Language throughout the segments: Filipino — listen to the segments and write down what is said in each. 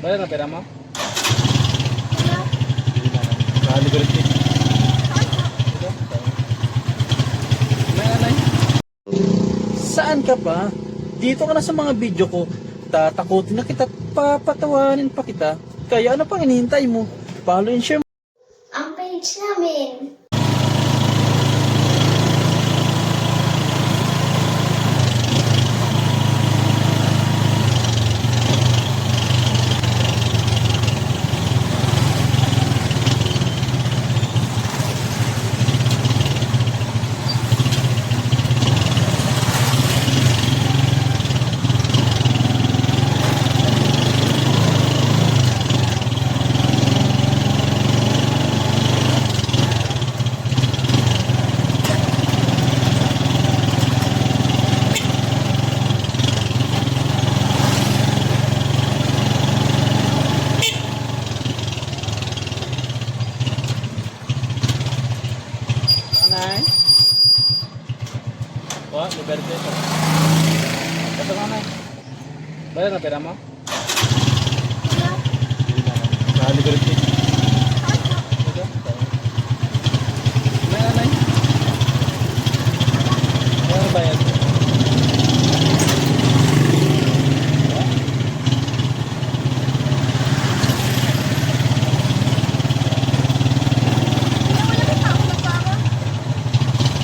Bayar na pera mo? Mahal ko rin. Saan ka pa? Dito ka na sa mga video ko. Tatakutin na kita, papatawanin pa kita. Kaya ano pang hinihintay mo? Follow and share. Ang page namin. Nanay? Wah, liber ko ito. Ito nanay. Bayar na pera mo? Mahal ko rin. Nanay? Bayar bayar.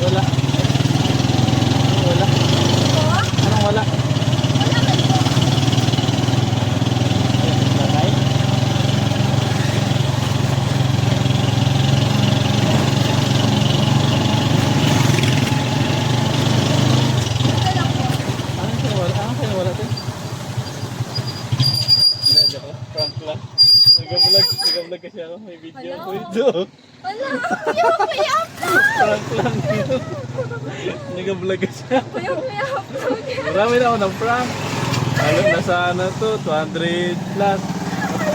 Wala. Wala. Anong wala? Nanay? Anong sinawala? Anong sinawala ito? Hindi, joke lang. Prank lang. Nag-vlog kasi ako. May video ako ito. Wala, yung may upload. Prank lang yun. Nag-vlog kasi ako. Yung may upload. Marami na ako ng prank. Alam na sana to, 200 plus.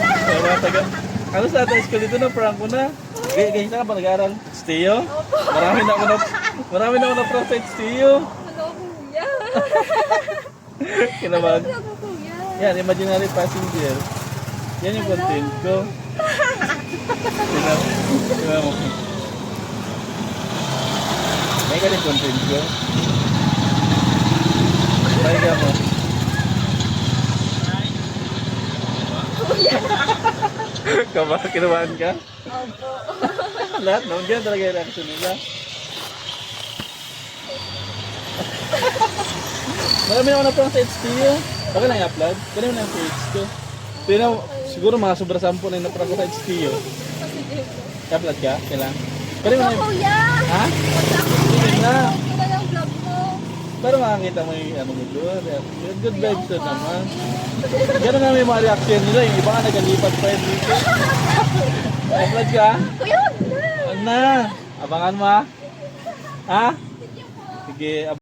Kaya mga taga... Ano sa ating school dito na prank ko na? Ganyan na ka ba nag-aaral? Steo? Marami na ako na prank sa Steo. Ano, kuya? Kinabag. Ano, kuya? Yan, imaginary passenger. Yan yung content ko. Tingnan mo. May ka rin content ko. Try ka mo. Kinabahan ka? Opo. Lahat, no? Ganyan talaga yung reaction nila. Marami ako na prank sa HTU. Baka lang i-upload. Kanina mo na yung page ko. Tingnan mo, siguro mga sobra 10 na yung naprank ko sa HTU. Sige po. I-upload ka? Kailan? Kanina mo na yung... Kuya! Ha? Sige Sige na. Ito yung vlog mo. Pero makakita mo yung ano mo doon. Good vibes doon naman. Ganun naman yung mga reaction nila. Yung iba nga nagalipat pa yun dito. I-upload ka? Kuya, wag na. Wag na. Abangan mo ha? Ha? Sige.